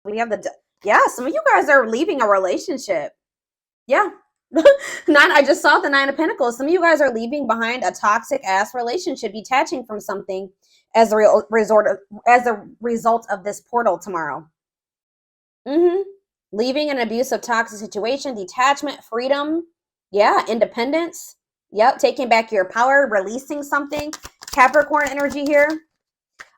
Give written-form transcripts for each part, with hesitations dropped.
We have yeah, some of you guys are leaving a relationship. Yeah. I just saw the 9 of Pentacles. Some of you guys are leaving behind a toxic ass relationship, detaching from something as a result of this portal tomorrow. Leaving an abusive, toxic situation, detachment, freedom. Yeah, independence. Yep, taking back your power, releasing something. Capricorn energy here.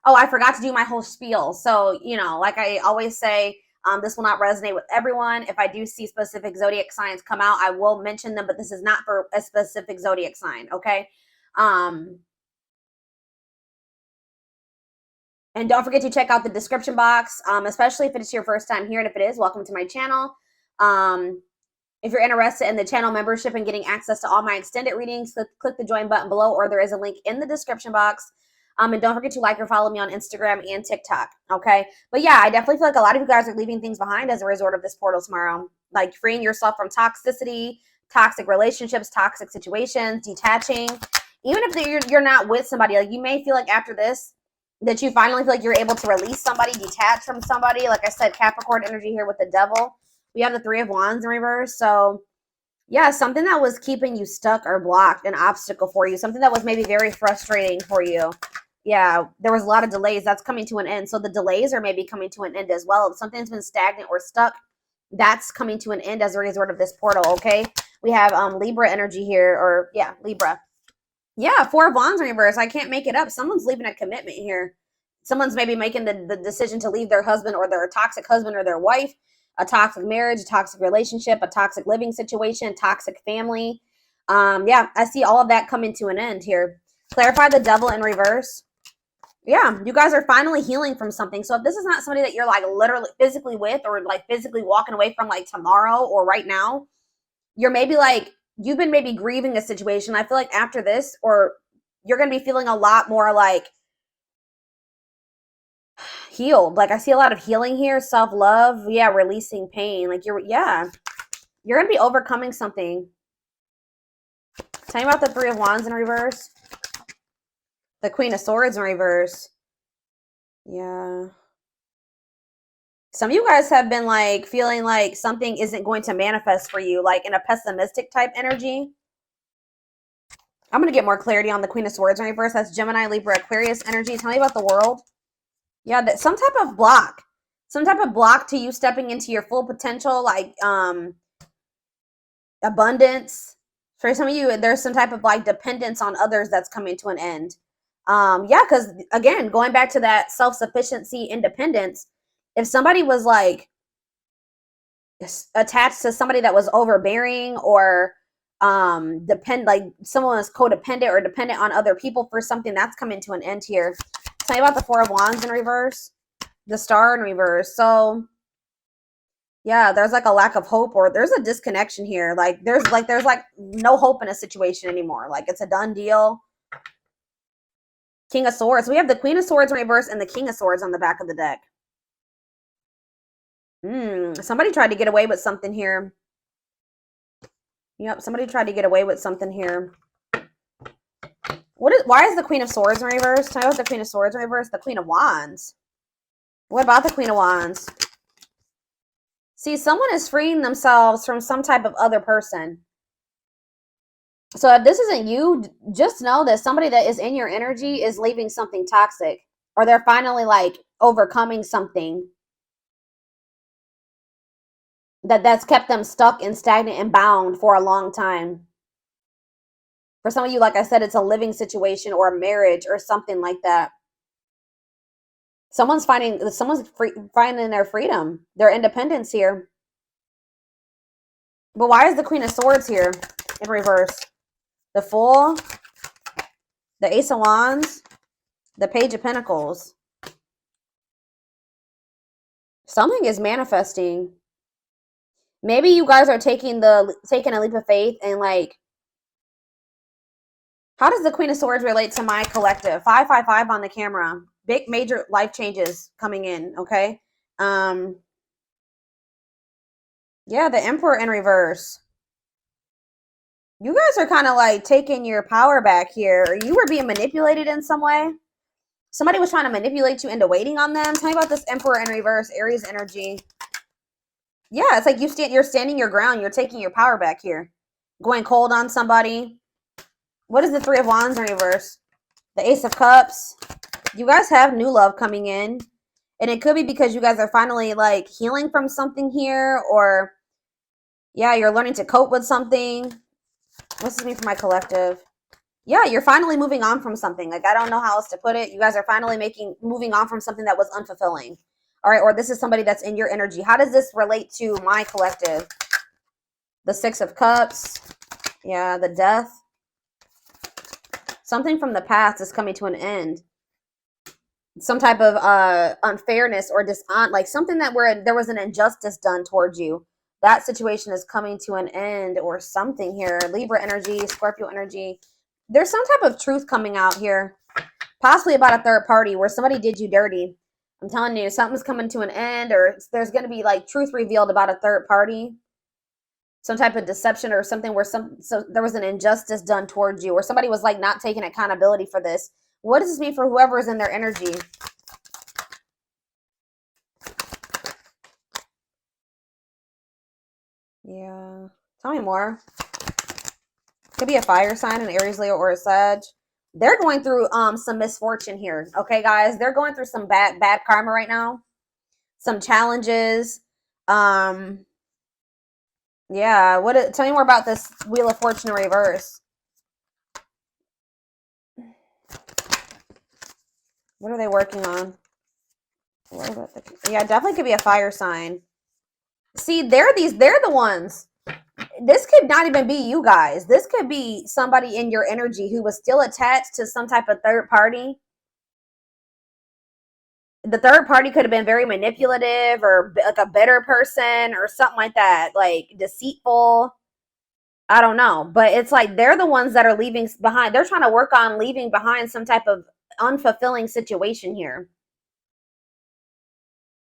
Oh, I forgot to do my whole spiel. So, you know, like I always say, this will not resonate with everyone. If I do see specific zodiac signs come out, I will mention them, but this is not for a specific zodiac sign, okay? And don't forget to check out the description box, especially if it's your first time here. And if it is, welcome to my channel. If you're interested in the channel membership and getting access to all my extended readings, click the join button below, or there is a link in the description box. And don't forget to like or follow me on Instagram and TikTok, okay? But yeah, I definitely feel like a lot of you guys are leaving things behind as a result of this portal tomorrow. Like freeing yourself from toxicity, toxic relationships, toxic situations, detaching. Even if you're not with somebody, like you may feel like after this, that you finally feel like you're able to release somebody, detach from somebody. Like I said, Capricorn energy here with the devil. We have the 3 of Wands in reverse. So yeah, something that was keeping you stuck or blocked, an obstacle for you, something that was maybe very frustrating for you. Yeah, there was a lot of delays. That's coming to an end. So the delays are maybe coming to an end as well. If something's been stagnant or stuck, that's coming to an end as a result of this portal, okay? We have Libra energy here, or yeah, Libra. Yeah, 4 of Wands in reverse. I can't make it up. Someone's leaving a commitment here. Someone's maybe making the decision to leave their husband or their toxic husband or their wife, a toxic marriage, a toxic relationship, a toxic living situation, toxic family. Yeah, I see all of that coming to an end here. Clarify the devil in reverse. Yeah, you guys are finally healing from something. So if this is not somebody that you're like literally physically with or like physically walking away from like tomorrow or right now, you're maybe like, you've been maybe grieving a situation. I feel like after this, or you're going to be feeling a lot more like healed. Like I see a lot of healing here, self-love. Yeah, releasing pain. Like you're going to be overcoming something. Tell me about the 3 of Wands in reverse. The Queen of Swords in reverse. Yeah. Some of you guys have been like feeling like something isn't going to manifest for you, like in a pessimistic type energy. I'm going to get more clarity on the Queen of Swords in reverse. That's Gemini, Libra, Aquarius energy. Tell me about the World. Yeah, that some type of block. Some type of block to you stepping into your full potential, like abundance. For some of you, there's some type of like dependence on others that's coming to an end. Yeah, because again, going back to that self-sufficiency, independence, if somebody was like attached to somebody that was overbearing or like someone was codependent or dependent on other people for something, that's coming to an end here. Tell me about the 4 of Wands in reverse, the Star in reverse. So yeah, there's like a lack of hope, or there's a disconnection here. Like there's like no hope in a situation anymore. Like it's a done deal. King of Swords. We have the Queen of Swords in reverse and the King of Swords on the back of the deck. Somebody tried to get away with something here. Yep, somebody tried to get away with something here. Why is the Queen of Swords in reverse? Tell me about the Queen of Swords in reverse. The Queen of Wands. What about the Queen of Wands? See, someone is freeing themselves from some type of other person. So if this isn't you, just know that somebody that is in your energy is leaving something toxic, or they're finally like overcoming something that's kept them stuck and stagnant and bound for a long time. For some of you, like I said, it's a living situation or a marriage or something like that. Someone's finding their freedom, their independence here. But why is the Queen of Swords here in reverse? The Fool, the Ace of Wands, the Page of Pentacles. Something is manifesting. Maybe you guys are taking a leap of faith and like, how does the Queen of Swords relate to my collective? 555 on the camera. Big major life changes coming in, okay? Yeah, the Emperor in reverse. You guys are kind of like taking your power back here. Or you were being manipulated in some way. Somebody was trying to manipulate you into waiting on them. Tell me about this Emperor in reverse, Aries energy. Yeah, it's like you're standing your ground. You're taking your power back here. Going cold on somebody. What is the Three of Wands in reverse? The Ace of Cups. You guys have new love coming in. And it could be because you guys are finally like healing from something here. Or, yeah, you're learning to cope with something. What's this mean for my collective? Yeah, you're finally moving on from something. Like, I don't know how else to put it. You guys are finally moving on from something that was unfulfilling. All right, or this is somebody that's in your energy. How does this relate to my collective? The Six of Cups. Yeah, the Death. Something from the past is coming to an end. Some type of unfairness or like something that where there was an injustice done towards you. That situation is coming to an end or something here. Libra energy, Scorpio energy. There's some type of truth coming out here, possibly about a third party where somebody did you dirty. I'm telling you, something's coming to an end, or there's going to be like truth revealed about a third party, some type of deception or something where so there was an injustice done towards you, or somebody was like not taking accountability for this. What does this mean for whoever is in their energy? Yeah, tell me more. Could be a fire sign, an Aries, Leo, or a Sag. They're going through some misfortune here. Okay, guys, they're going through some bad karma right now. Some challenges. Yeah, tell me more about this Wheel of Fortune in reverse. What are they working on? Yeah, definitely could be a fire sign. See, they're the ones. This could not even be you guys. This could be somebody in your energy who was still attached to some type of third party. The third party could have been very manipulative or like a bitter person or something like that, like deceitful. I don't know, but it's like they're the ones that are leaving behind. They're trying to work on leaving behind some type of unfulfilling situation here.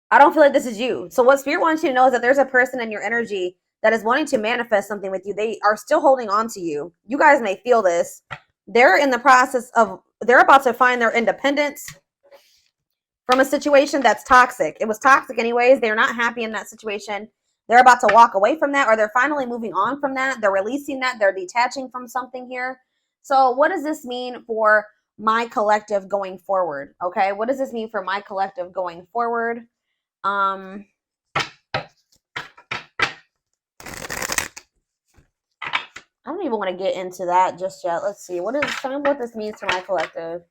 I don't feel like this is you. So what Spirit wants you to know is that there's a person in your energy that is wanting to manifest something with you. They are still holding on to you. You guys may feel this. They're in the process of, they're about to find their independence from a situation that's toxic. It was toxic anyways. They're not happy in that situation. They're about to walk away from that, or they're finally moving on from that. They're releasing that. They're detaching from something here. So what does this mean for my collective going forward? Okay, what does this mean for my collective going forward? I don't even want to get into that just yet. Let's see. Tell me what this means for my collective.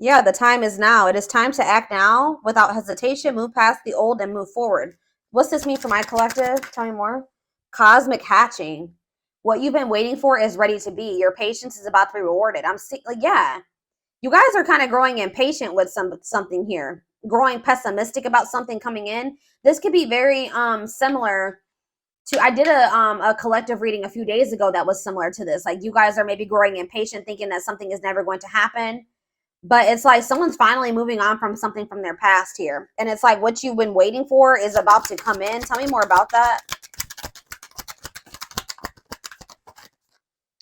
Yeah, the time is now. It is time to act now without hesitation. Move past the old and move forward. What's this mean for my collective? Tell me more. Cosmic hatching. What you've been waiting for is ready to be. Your patience is about to be rewarded. Yeah. You guys are kind of growing impatient with something here. Growing pessimistic about something coming in. This could be very similar to, I did a collective reading a few days ago that was similar to this. Like, you guys are maybe growing impatient, thinking that something is never going to happen. But it's like someone's finally moving on from something from their past here. And it's like what you've been waiting for is about to come in. Tell me more about that.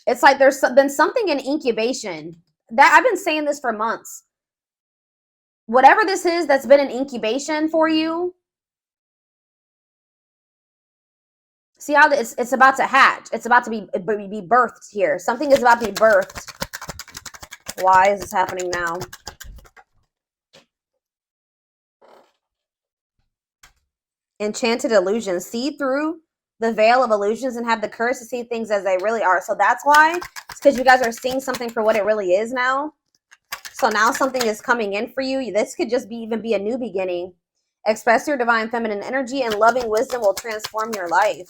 It's like there's been something in incubation. That I've been saying this for months. Whatever this is that's been an incubation for you. See how it's about to hatch. It's about to be birthed here. Something is about to be birthed. Why is this happening now? Enchanted illusions. See through the veil of illusions and have the courage to see things as they really are. So that's why. It's because you guys are seeing something for what it really is now. So now something is coming in for you. This could just even be a new beginning. Express your divine feminine energy and loving wisdom will transform your life.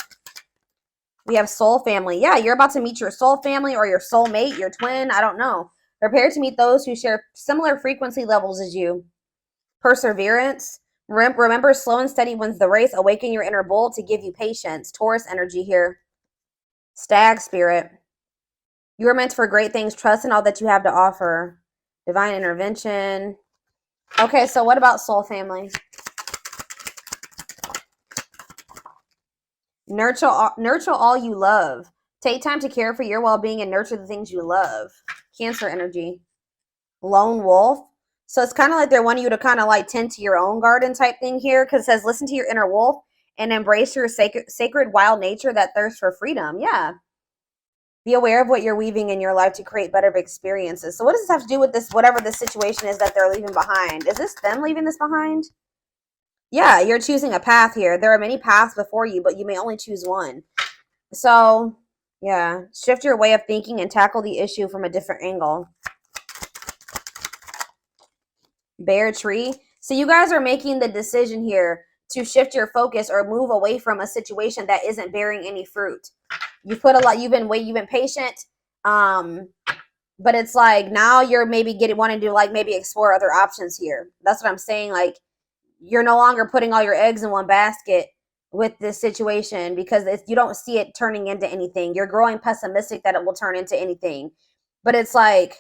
We have soul family. Yeah, you're about to meet your soul family or your soulmate, your twin. I don't know. Prepare to meet those who share similar frequency levels as you. Perseverance. Remember, slow and steady wins the race. Awaken your inner bull to give you patience. Taurus energy here. Stag spirit. You are meant for great things. Trust in all that you have to offer. Divine intervention. Okay, so what about soul family? Nurture all you love. Take time to care for your well-being and nurture the things you love. Cancer energy. Lone wolf. So it's kind of like they're wanting you to kind of like tend to your own garden type thing here, because it says listen to your inner wolf and embrace your sacred wild nature that thirsts for freedom. Yeah. Be aware of what you're weaving in your life to create better experiences. So what does this have to do with this, whatever the situation is that they're leaving behind? Is this them leaving this behind? Yeah, you're choosing a path here. There are many paths before you, but you may only choose one. So, yeah, shift your way of thinking and tackle the issue from a different angle. Bear tree. So you guys are making the decision here to shift your focus or move away from a situation that isn't bearing any fruit. You've put a lot, you've been patient. But it's like now you're maybe wanting to like maybe explore other options here. That's what I'm saying. Like you're no longer putting all your eggs in one basket with this situation because you don't see it turning into anything. You're growing pessimistic that it will turn into anything. But it's like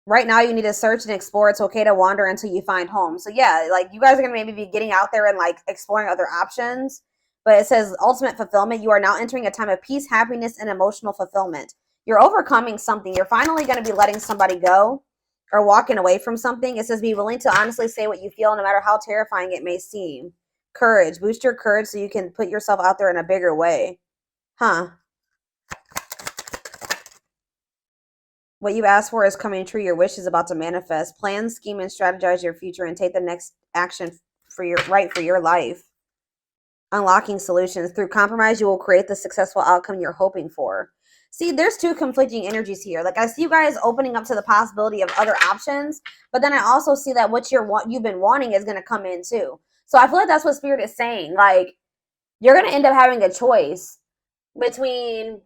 right now you need to search and explore. It's okay to wander until you find home. So yeah, like you guys are going to maybe be getting out there and like exploring other options. But it says ultimate fulfillment. You are now entering a time of peace, happiness, and emotional fulfillment. You're overcoming something. You're finally going to be letting somebody go or walking away from something. It says be willing to honestly say what you feel no matter how terrifying it may seem. Courage. Boost your courage so you can put yourself out there in a bigger way. Huh. What you asked for is coming true. Your wish is about to manifest. Plan, scheme, and strategize your future and take the next action for your life. Unlocking solutions. Through compromise, you will create the successful outcome you're hoping for. See, there's two conflicting energies here. Like I see you guys opening up to the possibility of other options, but then I also see that what you've been wanting is going to come in too. So I feel like that's what Spirit is saying. Like you're going to end up having a choice between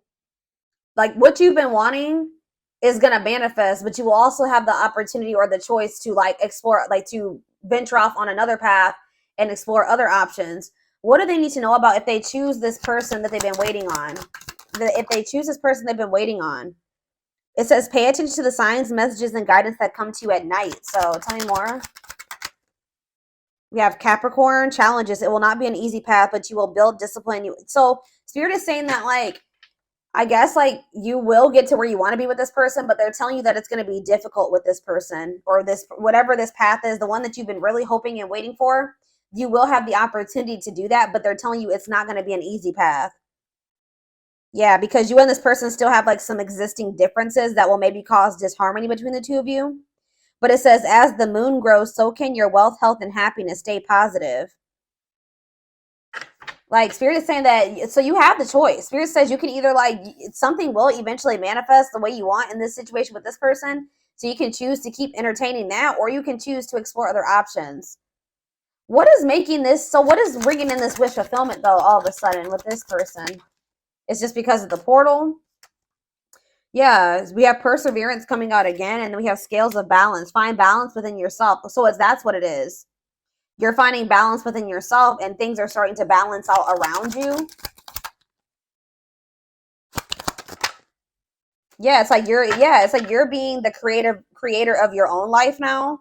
like what you've been wanting is going to manifest, but you will also have the opportunity or the choice to like explore, like to venture off on another path and explore other options. What do they need to know about if they choose this person that they've been waiting on? If they choose this person they've been waiting on. It says pay attention to the signs, messages, and guidance that come to you at night. So tell me more. We have Capricorn challenges. It will not be an easy path, but you will build discipline. So Spirit is saying that like, I guess like you will get to where you want to be with this person, but they're telling you that it's going to be difficult with this person or this, whatever this path is, the one that you've been really hoping and waiting for. You will have the opportunity to do that, but they're telling you it's not going to be an easy path. Yeah, because you and this person still have like some existing differences that will maybe cause disharmony between the two of you. But it says, as the moon grows, so can your wealth, health, and happiness. Stay positive. Like Spirit is saying that, so you have the choice. Spirit says you can either like, something will eventually manifest the way you want in this situation with this person. So you can choose to keep entertaining that, or you can choose to explore other options. What is making this, so what is bringing in this wish fulfillment though all of a sudden with this person? It's just because of the portal. Yeah, we have perseverance coming out again, and then we have scales of balance. Find balance within yourself. So that's what it is. You're finding balance within yourself, and things are starting to balance out around you. Yeah, it's like you're being the creator of your own life now.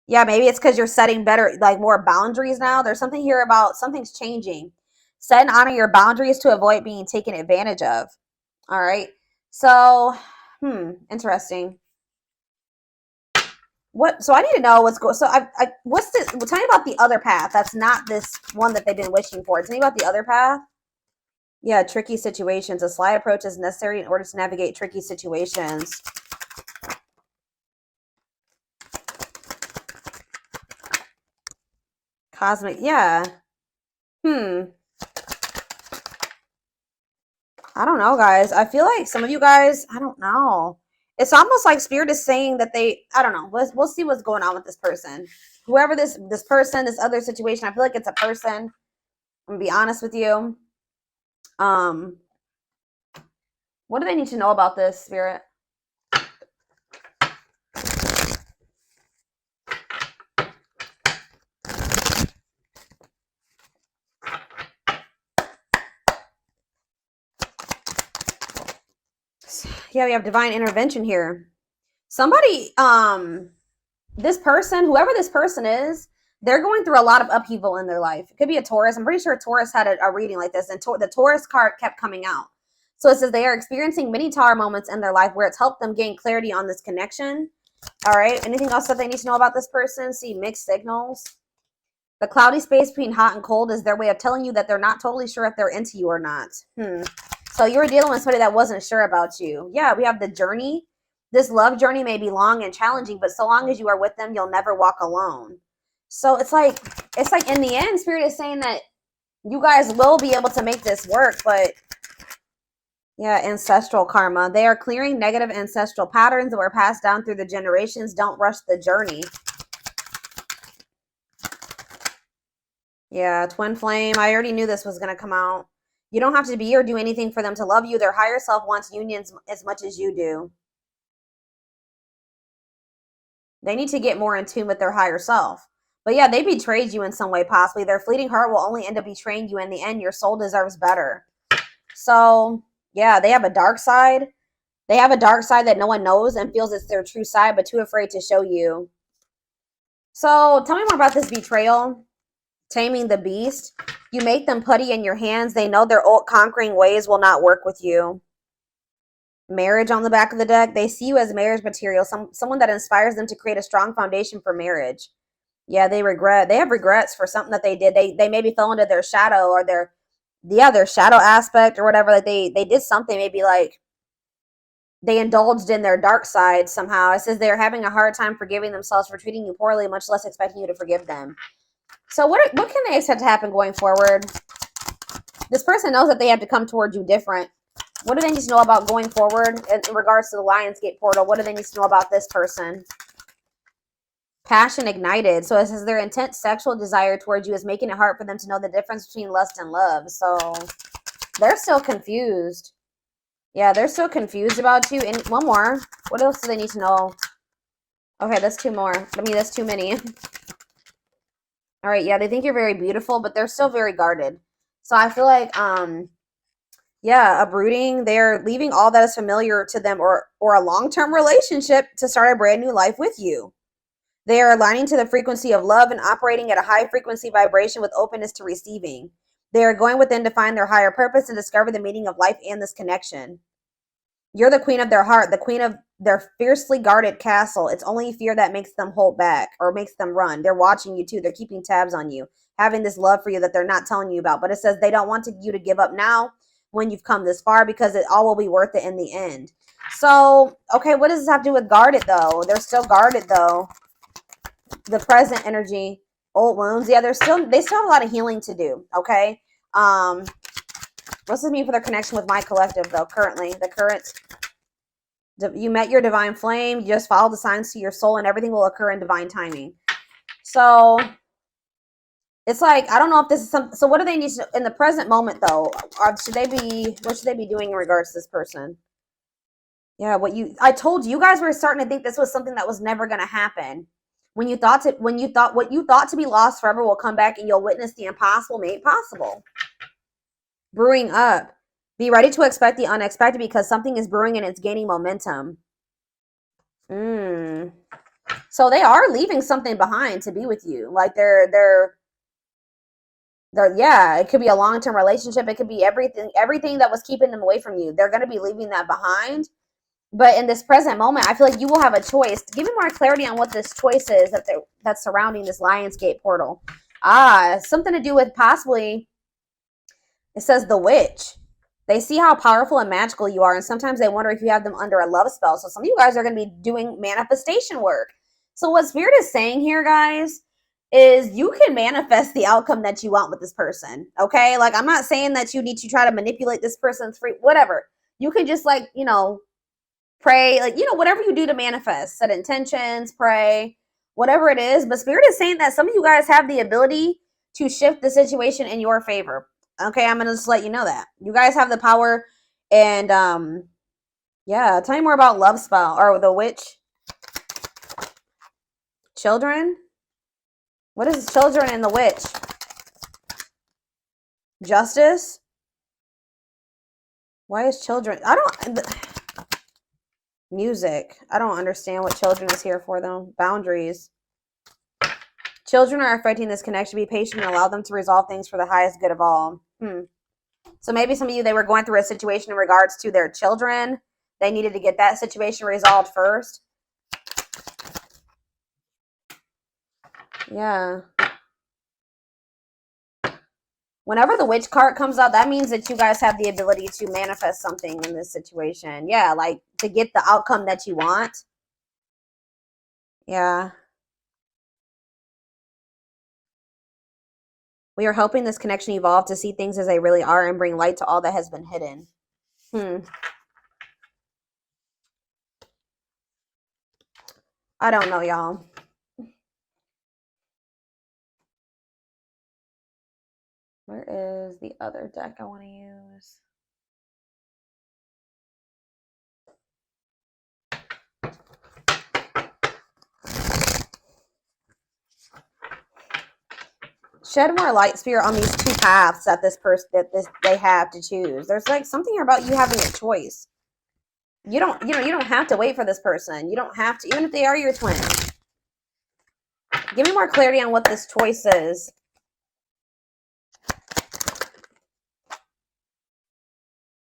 Yeah, maybe it's because you're setting better, like more boundaries now. There's something here about something's changing. Set and honor your boundaries to avoid being taken advantage of. All right. So, interesting. So I need to know what's going. So what's this? Well, tell me about the other path. That's not this one that they've been wishing for. Tell me about the other path. Yeah, tricky situations. A sly approach is necessary in order to navigate tricky situations. Cosmic, yeah. I don't know, guys. I feel like some of you guys, I don't know. It's almost like Spirit is saying that I don't know. We'll see what's going on with this person. Whoever this person, this other situation, I feel like it's a person. I'm gonna be honest with you. What do they need to know about this, Spirit? Yeah, we have divine intervention here. Somebody, this person, whoever this person is, they're going through a lot of upheaval in their life. It could be a Taurus. I'm pretty sure Taurus had a reading like this, and the Taurus card kept coming out. So it says they are experiencing many Tower moments in their life where it's helped them gain clarity on this connection. All right. Anything else that they need to know about this person? See, mixed signals. The cloudy space between hot and cold is their way of telling you that they're not totally sure if they're into you or not. So you were dealing with somebody that wasn't sure about you. Yeah, we have the journey. This love journey may be long and challenging, but so long as you are with them, you'll never walk alone. So it's like in the end, Spirit is saying that you guys will be able to make this work, but yeah, ancestral karma. They are clearing negative ancestral patterns that were passed down through the generations. Don't rush the journey. Yeah, twin flame. I already knew this was going to come out. You don't have to be or do anything for them to love you. Their higher self wants unions as much as you do. They need to get more in tune with their higher self. But yeah, they betrayed you in some way, possibly. Their fleeting heart will only end up betraying you in the end. Your soul deserves better. So yeah, they have a dark side. They have a dark side that no one knows and feels it's their true side, but too afraid to show you. So tell me more about this betrayal. Taming the beast. You make them putty in your hands. They know their old conquering ways will not work with you. Marriage on the back of the deck. They see you as marriage material. Someone that inspires them to create a strong foundation for marriage. Yeah, they have regrets for something that they did. They maybe fell into their shadow or their shadow aspect or whatever. Like they did something, maybe like they indulged in their dark side somehow. It says they're having a hard time forgiving themselves for treating you poorly, much less expecting you to forgive them. So what can they expect to happen going forward? This person knows that they have to come towards you different. What do they need to know about going forward in regards to the Lionsgate portal? What do they need to know about this person? Passion ignited. So it says their intense sexual desire towards you is making it hard for them to know the difference between lust and love. So they're still confused. Yeah, they're still confused about you. And one more. What else do they need to know? Okay, that's two more. I mean, that's too many. All right, yeah, they think you're very beautiful, but they're still very guarded. So I feel like, yeah, uprooting. They're leaving all that is familiar to them or a long-term relationship to start a brand new life with you. They are aligning to the frequency of love and operating at a high frequency vibration with openness to receiving. They are going within to find their higher purpose and discover the meaning of life and this connection. You're the queen of their heart, the queen of their fiercely guarded castle. It's only fear that makes them hold back or makes them run. They're watching you too. They're keeping tabs on you, having this love for you that they're not telling you about. But it says they don't want you to give up now when you've come this far because it all will be worth it in the end. So, okay, what does this have to do with guarded though? They're still guarded though. The present energy, old wounds. Yeah, they still have a lot of healing to do. Okay. What's this mean for their connection with my collective though? Currently, you met your divine flame. You just follow the signs to your soul, and everything will occur in divine timing. So it's like I don't know if this is some. So what do they need to in the present moment though? What should they be doing in regards to this person? Yeah, I told you guys were starting to think this was something that was never going to happen. What you thought to be lost forever will come back, and you'll witness the impossible made possible. Brewing up. Be ready to expect the unexpected because something is brewing and it's gaining momentum. So they are leaving something behind to be with you. Like they're yeah, it could be a long-term relationship. It could be everything that was keeping them away from you. They're going to be leaving that behind. But in this present moment, I feel like you will have a choice. Give me more clarity on what this choice is that's surrounding this Lionsgate portal. Something to do with possibly, it says the witch. They see how powerful and magical you are, and sometimes they wonder if you have them under a love spell. So some of you guys are going to be doing manifestation work. So what Spirit is saying here, guys, is you can manifest the outcome that you want with this person, okay? Like, I'm not saying that you need to try to manipulate this person's whatever. You can just, like, pray, like, whatever you do to manifest. Set intentions, pray, whatever it is. But Spirit is saying that some of you guys have the ability to shift the situation in your favor. Okay, I'm going to just let you know that. You guys have the power. And, yeah, tell me more about love spell or the witch. Children? What is children and the witch? Justice? Why is children? Music. I don't understand what children is here for, though. Boundaries. Children are affecting this connection. Be patient and allow them to resolve things for the highest good of all. So maybe some of you, they were going through a situation in regards to their children. They needed to get that situation resolved first. Yeah. Whenever the witch card comes out, that means that you guys have the ability to manifest something in this situation. Yeah, like to get the outcome that you want. Yeah. We are helping this connection evolve to see things as they really are and bring light to all that has been hidden. I don't know, y'all. Where is the other deck I want to use? Shed more light, Spirit, on these two paths that they have to choose. There's like something here about you having a choice. You don't have to wait for this person. You don't have to, even if they are your twin. Give me more clarity on what this choice is.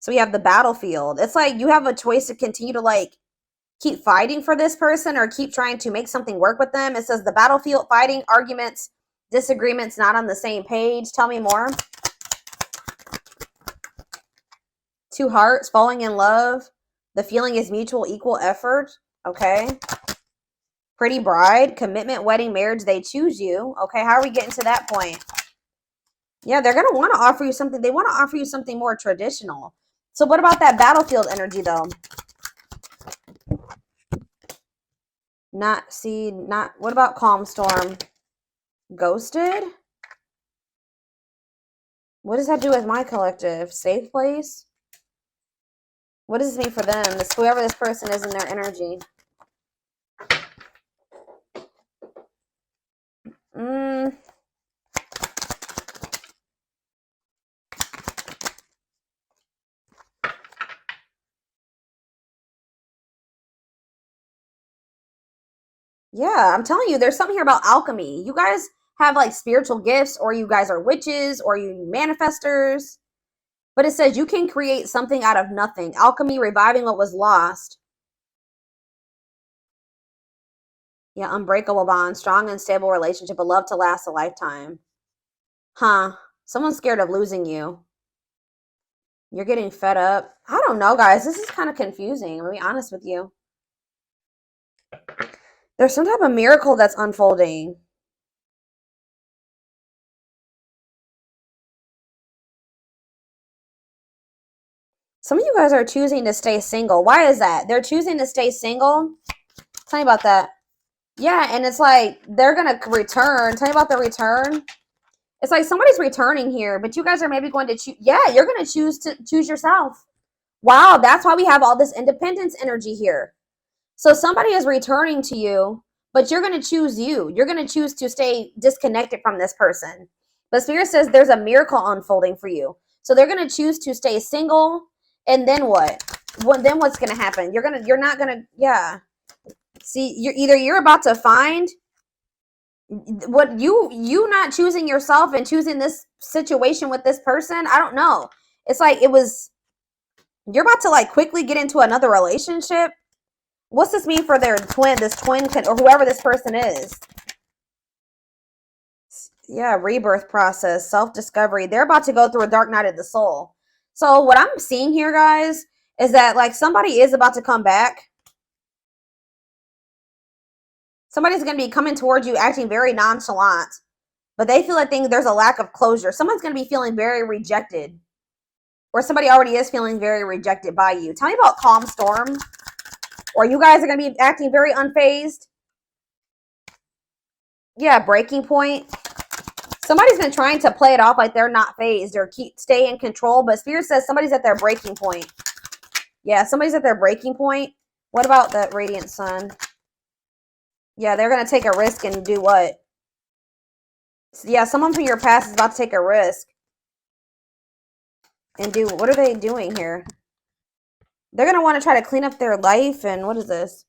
So we have the battlefield. It's like you have a choice to continue to like keep fighting for this person or keep trying to make something work with them. It says the battlefield, fighting, arguments, disagreements, not on the same page. Tell me more. Two hearts, falling in love. The feeling is mutual, equal effort. Okay. Pretty bride, commitment, wedding, marriage. They choose you. Okay. How are we getting to that point? Yeah, they're going to want to offer you something. They want to offer you something more traditional. So what about that battlefield energy, though? What about calm storm? Ghosted? What does that do with my collective? Safe place? What does this mean for them? Whoever this person is in their energy. Yeah, I'm telling you, there's something here about alchemy. You guys have like spiritual gifts, or you guys are witches, or you manifestors. But it says you can create something out of nothing. Alchemy, reviving what was lost. Yeah, unbreakable bond, strong and stable relationship, a love to last a lifetime. Huh. Someone's scared of losing you. You're getting fed up. I don't know, guys. This is kind of confusing. I'm going to be honest with you. There's some type of miracle that's unfolding. Some of you guys are choosing to stay single. Why is that? They're choosing to stay single. Tell me about that. Yeah, and it's like they're going to return. Tell me about the return. It's like somebody's returning here, but you guys are maybe going to choose. Yeah, you're going to choose yourself. Wow, that's why we have all this independence energy here. So somebody is returning to you, but you're going to choose you. You're going to choose to stay disconnected from this person. But Spirit says there's a miracle unfolding for you. So they're going to choose to stay single. And then what? Then what's going to happen? You're not going to, yeah. See, you're about to find what you not choosing yourself and choosing this situation with this person. I don't know. It's like you're about to like quickly get into another relationship. What's this mean for this twin or whoever this person is? Yeah, rebirth process, self-discovery. They're about to go through a dark night of the soul. So what I'm seeing here, guys, is that like somebody is about to come back. Somebody's going to be coming towards you acting very nonchalant, but they feel like there's a lack of closure. Someone's going to be feeling very rejected, or somebody already is feeling very rejected by you. Tell me about calm storm, or you guys are going to be acting very unfazed. Yeah, breaking point. Somebody's been trying to play it off like they're not phased or stay in control, but Spirit says somebody's at their breaking point. Yeah, somebody's at their breaking point. What about that radiant sun? Yeah, they're going to take a risk and do what? Yeah, someone from your past is about to take a risk. And what are they doing here? They're going to want to try to clean up their life. And what is this?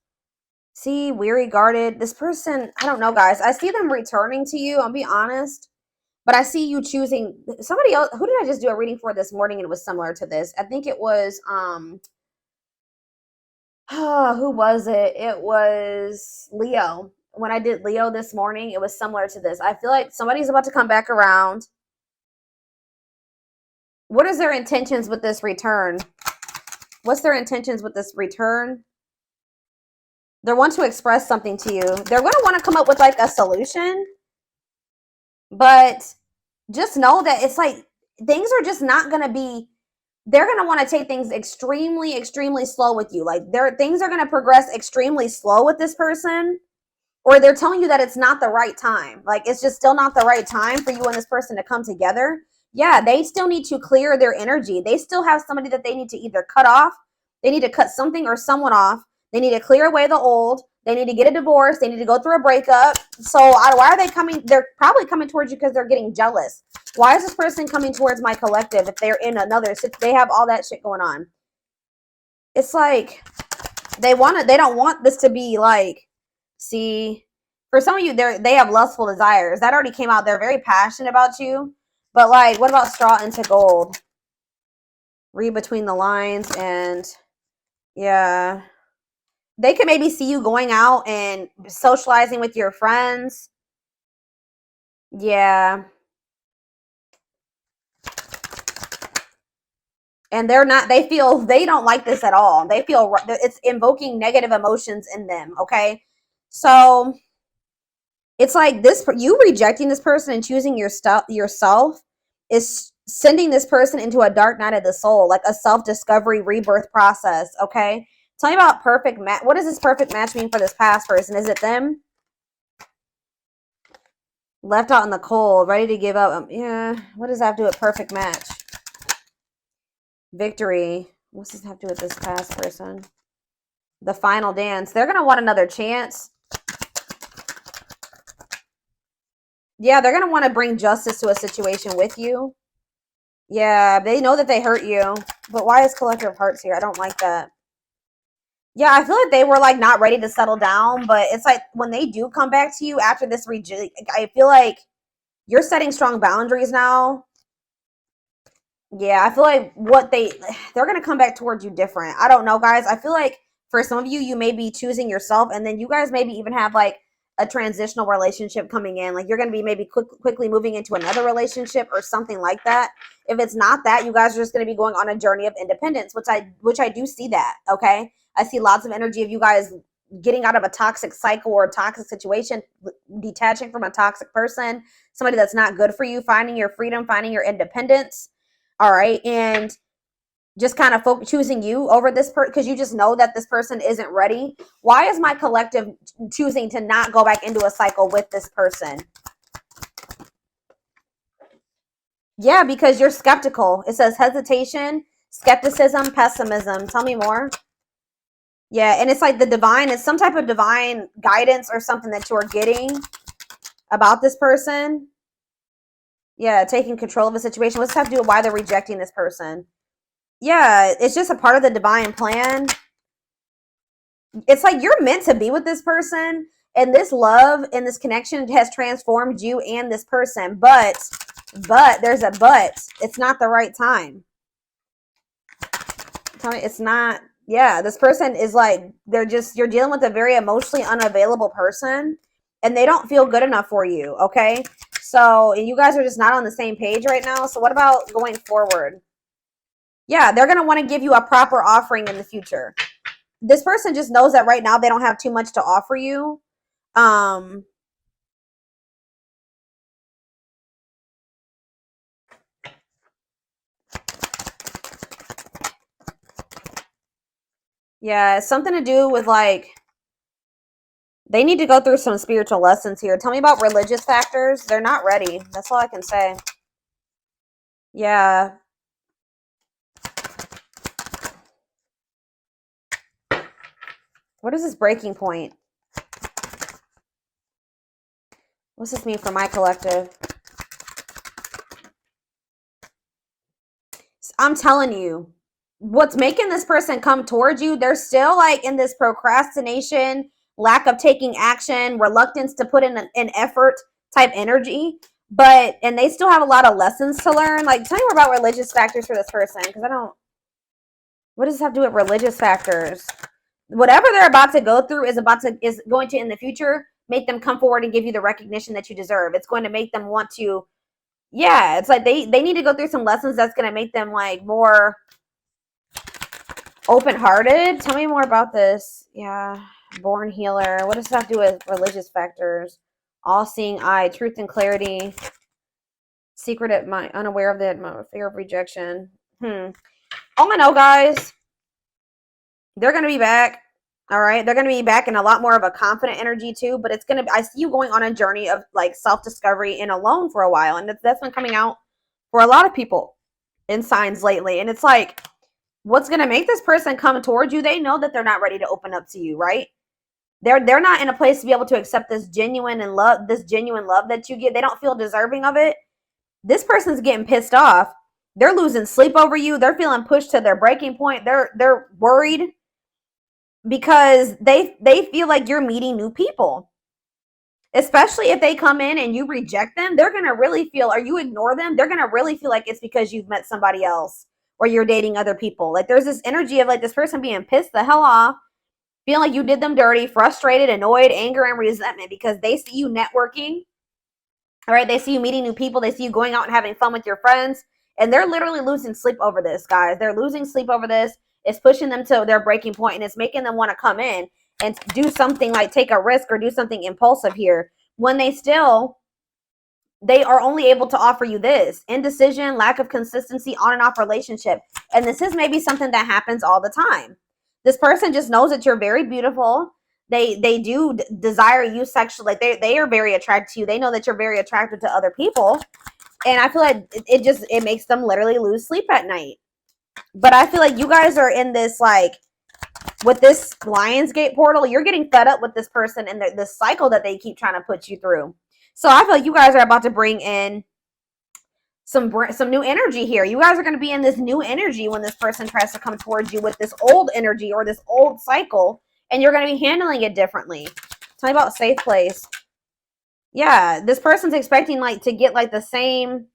See, weary, guarded. This person, I don't know, guys. I see them returning to you. I'll be honest. But I see you choosing somebody else. Who did I just do a reading for this morning? And it was similar to this. I think it was, who was it? It was Leo. When I did Leo this morning, it was similar to this. I feel like somebody's about to come back around. What is their intentions with this return? What's their intentions with this return? They want to express something to you. They're going to want to come up with like a solution. But just know that it's like things are just not going to be, they're going to want to take things extremely, extremely slow with you. Like things are going to progress extremely slow with this person. Or they're telling you that it's not the right time. Like it's just still not the right time for you and this person to come together. Yeah, they still need to clear their energy. They still have somebody that they need to either cut off. They need to cut something or someone off. They need to clear away the old. They need to get a divorce. They need to go through a breakup. So why are they coming? They're probably coming towards you because they're getting jealous. Why is this person coming towards my collective if they're in another? They have all that shit going on. It's like they don't want this to be like, see, for some of you, they have lustful desires. That already came out. They're very passionate about you. But like, what about straw into gold? Read between the lines and yeah. They could maybe see you going out and socializing with your friends. Yeah. And they don't like this at all. They feel it's invoking negative emotions in them. Okay. So it's like this, you rejecting this person and choosing yourself is sending this person into a dark night of the soul, like a self-discovery rebirth process. Okay. Tell me about perfect match. What does this perfect match mean for this past person? Is it them? Left out in the cold, ready to give up. Yeah. What does that have to do with perfect match? Victory. What's this have to do with this past person? The final dance. They're going to want another chance. Yeah, they're going to want to bring justice to a situation with you. Yeah, they know that they hurt you. But why is Collector of Hearts here? I don't like that. Yeah, I feel like they were like not ready to settle down, but it's like when they do come back to you after this I feel like you're setting strong boundaries now. Yeah, I feel like they're going to come back towards you different. I don't know, guys. I feel like for some of you, you may be choosing yourself, and then you guys maybe even have like a transitional relationship coming in. Like you're going to be maybe quickly moving into another relationship or something like that. If it's not that, you guys are just going to be going on a journey of independence, which I do see that. Okay, I see lots of energy of you guys getting out of a toxic cycle or a toxic situation, detaching from a toxic person, somebody that's not good for you, finding your freedom, finding your independence. All right, and just kind of choosing you over this person because you just know that this person isn't ready. Why is my collective choosing to not go back into a cycle with this person? Yeah, because you're skeptical. It says hesitation, skepticism, pessimism. Tell me more. Yeah, and it's like the divine, it's some type of divine guidance or something that you're getting about this person. Yeah, taking control of the situation. What's this have to do with why they're rejecting this person? Yeah, it's just a part of the divine plan. It's like you're meant to be with this person, and this love and this connection has transformed you and this person. But there's a but. It's not the right time. Tell me, it's not. Yeah, this person is like you're dealing with a very emotionally unavailable person, and they don't feel good enough for you. Okay, so you guys are just not on the same page right now. So what about going forward? Yeah, they're gonna want to give you a proper offering in the future. This person just knows that right now they don't have too much to offer you. Yeah, it's something to do with like they need to go through some spiritual lessons here. Tell me about religious factors. They're not ready. That's all I can say. Yeah. What is this breaking point? What's this mean for my collective? I'm telling you, what's making this person come towards you, they're still like in this procrastination, lack of taking action, reluctance to put in an effort type energy. But, and they still have a lot of lessons to learn. Like, tell me more about religious factors for this person, because I don't, what does this have to do with religious factors? Whatever they're about to go through is going to in the future make them come forward and give you the recognition that you deserve. It's going to make them want to, yeah, it's like they need to go through some lessons that's going to make them like more open-hearted. Tell me more about this. Yeah, born healer. What does this have to do with religious factors? All-seeing eye, truth and clarity, secret at mind, unaware of the fear of rejection. All I know, guys, they're going to be back. All right. They're going to be back in a lot more of a confident energy too, but it's going to, I see you going on a journey of like self-discovery and alone for a while. And that's been coming out for a lot of people in signs lately. And it's like, what's going to make this person come towards you? They know that they're not ready to open up to you, right? They're not in a place to be able to accept this genuine love that you get. They don't feel deserving of it. This person's getting pissed off. They're losing sleep over you. They're feeling pushed to their breaking point. They're worried because they feel like you're meeting new people. Especially if they come in and you reject them, they're going to really feel, or you ignore them, they're going to really feel like it's because you've met somebody else or you're dating other people. Like there's this energy of like this person being pissed the hell off, feeling like you did them dirty, frustrated, annoyed, anger, and resentment because they see you networking. All right, they see you meeting new people. They see you going out and having fun with your friends. And they're literally losing sleep over this, guys. They're losing sleep over this. It's pushing them to their breaking point, and it's making them want to come in and do something like take a risk or do something impulsive here when they are only able to offer you this indecision, lack of consistency, on and off relationship. And this is maybe something that happens all the time. This person just knows that you're very beautiful. They do desire you sexually. Like they are very attracted to you. They know that you're very attractive to other people. And I feel like it makes them literally lose sleep at night. But I feel like you guys are in this, like, with this Lionsgate portal, you're getting fed up with this person and the cycle that they keep trying to put you through. So I feel like you guys are about to bring in some new energy here. You guys are going to be in this new energy when this person tries to come towards you with this old energy or this old cycle, and you're going to be handling it differently. Tell me about safe place. Yeah, this person's expecting like to get like the same.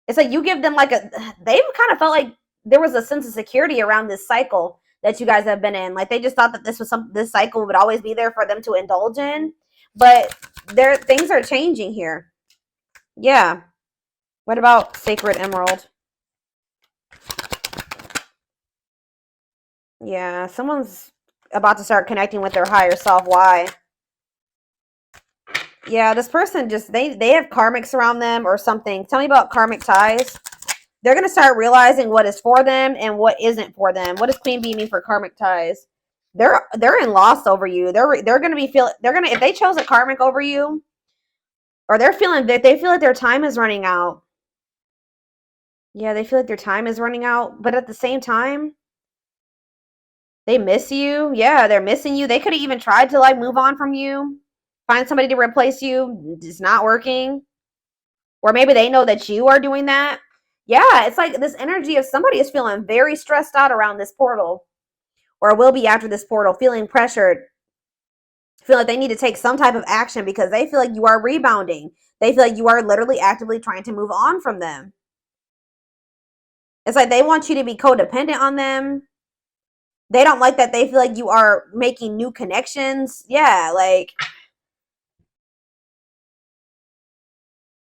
It's like you give them like they've kind of felt like there was a sense of security around this cycle that you guys have been in. Like they just thought that this cycle would always be there for them to indulge in. But things are changing here. Yeah. What about Sacred Emerald? Yeah, someone's about to start connecting with their higher self. Why? Yeah, this person just, they have karmics around them or something. Tell me about karmic ties. They're going to start realizing what is for them and what isn't for them. What does Queen Bee mean for karmic ties? They're in loss over you. They're going to be if they chose a karmic over you, or they feel like their time is running out. Yeah, they feel like their time is running out, but at the same time, they miss you. Yeah, they're missing you. They could have even tried to like move on from you, find somebody to replace you. It's not working. Or maybe they know that you are doing that. Yeah, it's like this energy of somebody is feeling very stressed out around this portal, or will be after this portal, feeling pressured, feel like they need to take some type of action because they feel like you are rebounding. They feel like you are literally actively trying to move on from them. It's like they want you to be codependent on them. They don't like that. They feel like you are making new connections. Yeah, like